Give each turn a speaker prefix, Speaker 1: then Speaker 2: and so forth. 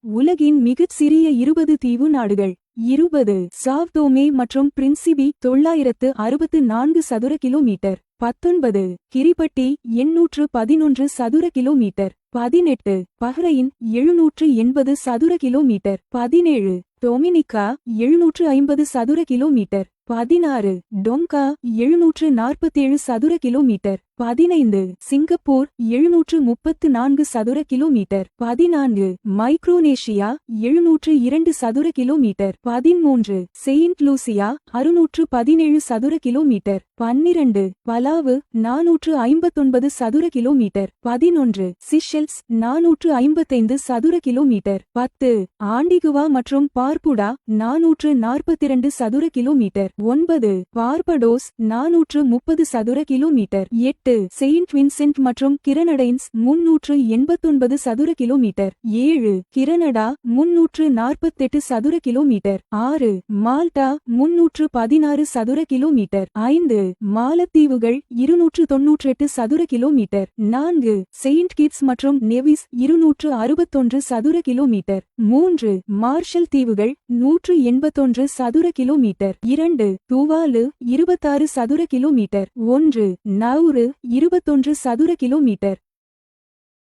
Speaker 1: உலகின் மிகச் சிறிய 20 தீவு நாடுகள். 20 சாவ் தோமே மற்றும் பிரின்சிபி 964 சதுர கிலோமீட்டர். 19 கிரிபட்டி 811 சதுர கிலோமீட்டர். 18 பஹ்ரைன் 780 சதுர கிலோமீட்டர். 17 டொமினிகா 750 சதுர கிலோமீட்டர். 16 டொங்கா 747 சதுர கிலோமீட்டர். 15 சிங்கப்பூர் 734 சதுர கிலோமீட்டர். 14 மைக்ரோனேஷியா 702 சதுர கிலோமீட்டர். 13 செயின்ட் லூசியா 617 சதுர கிலோமீட்டர். 12 பலாவு 459 சதுர கிலோமீட்டர். 11 சிஷெல்ஸ் 455 சதுர கிலோமீட்டர். 10 ஆண்டிகுவா மற்றும் பார்புடா 442 சதுர கிலோமீட்டர். 9 பார்படோஸ் 430 சதுர கிலோமீட்டர். 8 செயின்ட் வின்சென்ட் மற்றும் கிரனடைன்ஸ் 389 சதுர கிலோமீட்டர். 7 கிரனடா 348 சதுர கிலோமீட்டர். 6 மால்டா 316 சதுர கிலோமீட்டர். 5 மாலத்தீவுகள் 298 சதுர கிலோமீட்டர். 4 செயின்ட் கிட்ஸ் மற்றும் நெவிஸ் 261 சதுர கிலோமீட்டர். 3 மார்ஷல் தீவுகள் 181 சதுர கிலோமீட்டர். 2 துவாலு 26 சதுர கிலோமீட்டர். 1 நவுரு 21 சதுர கிலோமீட்டர்.